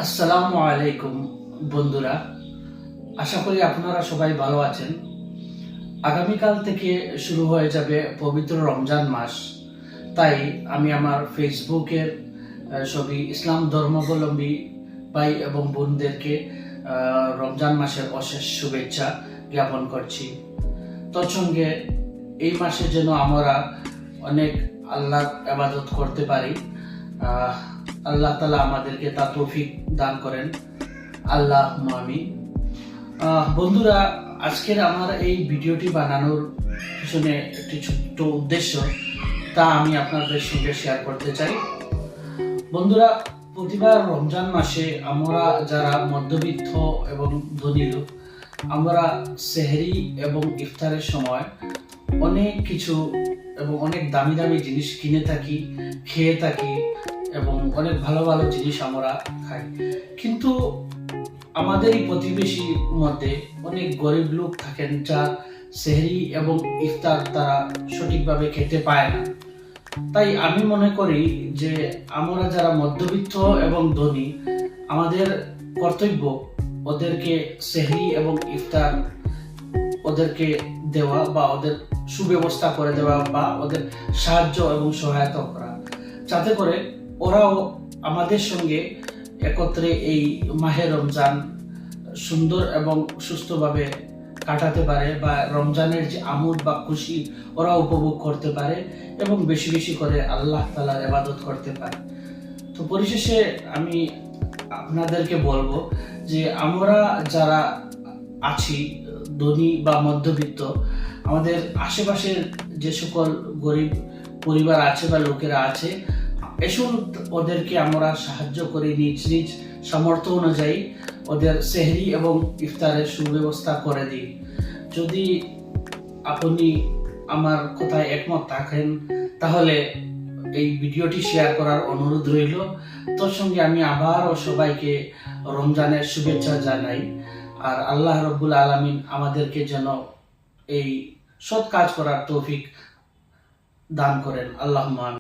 আসসালামু আলাইকুম বন্ধুরা, আশা করি আপনারা সবাই ভালো আছেন। আগামীকাল থেকে শুরু হয়ে যাবে পবিত্র রমজান মাস। তাই আমি আমার ফেসবুকের সবই ইসলাম ধর্মাবলম্বী ভাই এবং বোনদেরকে রমজান মাসের অশেষ শুভেচ্ছা জ্ঞাপন করছি। তৎসঙ্গে এই মাসে যেন আমরা অনেক আল্লাহর ইবাদত করতে পারি। আল্লাহ তাআলা আমাদেরকে তা তৌফিক দান করেন। আল্লাহুম্মা আমিন। বন্ধুরা, আজকের আমার এই ভিডিওটি বানানোর পিছনে একটি ছোট্ট উদ্দেশ্য, তা আমি আপনাদের সঙ্গে শেয়ার করতে চাই। বন্ধুরা, প্রতিবার রমজান মাসে আমরা যারা মধ্যবিত্ত এবং ধনী লোক, আমরা সেহরি এবং ইফতারের সময় অনেক কিছু এবং অনেক দামি দামি জিনিস কিনে থাকি, খেয়ে থাকি এবং অনেক ভালো ভালো জিনিস আমরা খাই। কিন্তু আমাদের এই প্রতিবেশীর মধ্যে অনেক গরিব লোক থাকেন, যা সেহরি এবং ইফতার তারা সঠিকভাবে খেতে পায় না। তাই আমি মনে করি যে আমরা যারা মধ্যবিত্ত এবং ধনী, আমাদের কর্তব্য ওদেরকে সেহরি এবং ইফতার ওদেরকে দেওয়া বা ওদের সুব্যবস্থা করে দেওয়া বা ওদের সাহায্য এবং সহায়তা করা, যাতে করে ওরাও আমাদের সঙ্গে একত্রে এই মাহে রমজান সুন্দর এবং সুস্থভাবে কাটাতে পারে বা রমজানের যে আমোদ বা খুশি ওরা উপভোগ করতে পারে এবং বেশি বেশি করে আল্লাহ তাআলার ইবাদত করতে পারে। তো পরিশেষে আমি আপনাদেরকে বলবো যে আমরা যারা আছি ধনী বা মধ্যবিত্ত, আমাদের আশেপাশের যে সকল গরিব পরিবার আছে বা লোকেরা আছে, এসব ওদেরকে আমরা সাহায্য করে নিজ নিজ সামর্থ্য অনুযায়ী ওদের সেহরি এবং ইফতারের সুব্যবস্থা করে দিই। যদি আপনি আমার কথায় একমত থাকেন, তাহলে এই ভিডিওটি শেয়ার করার অনুরোধ রইল। তোর সঙ্গে আমি আবারও সবাইকে রমজানের শুভেচ্ছা জানাই। আর আল্লাহ রাব্বুল আলামিন আমাদেরকে যেন এই সৎ কাজ করার তৌফিক দান করেন। আল্লাহুম্মা আমিন।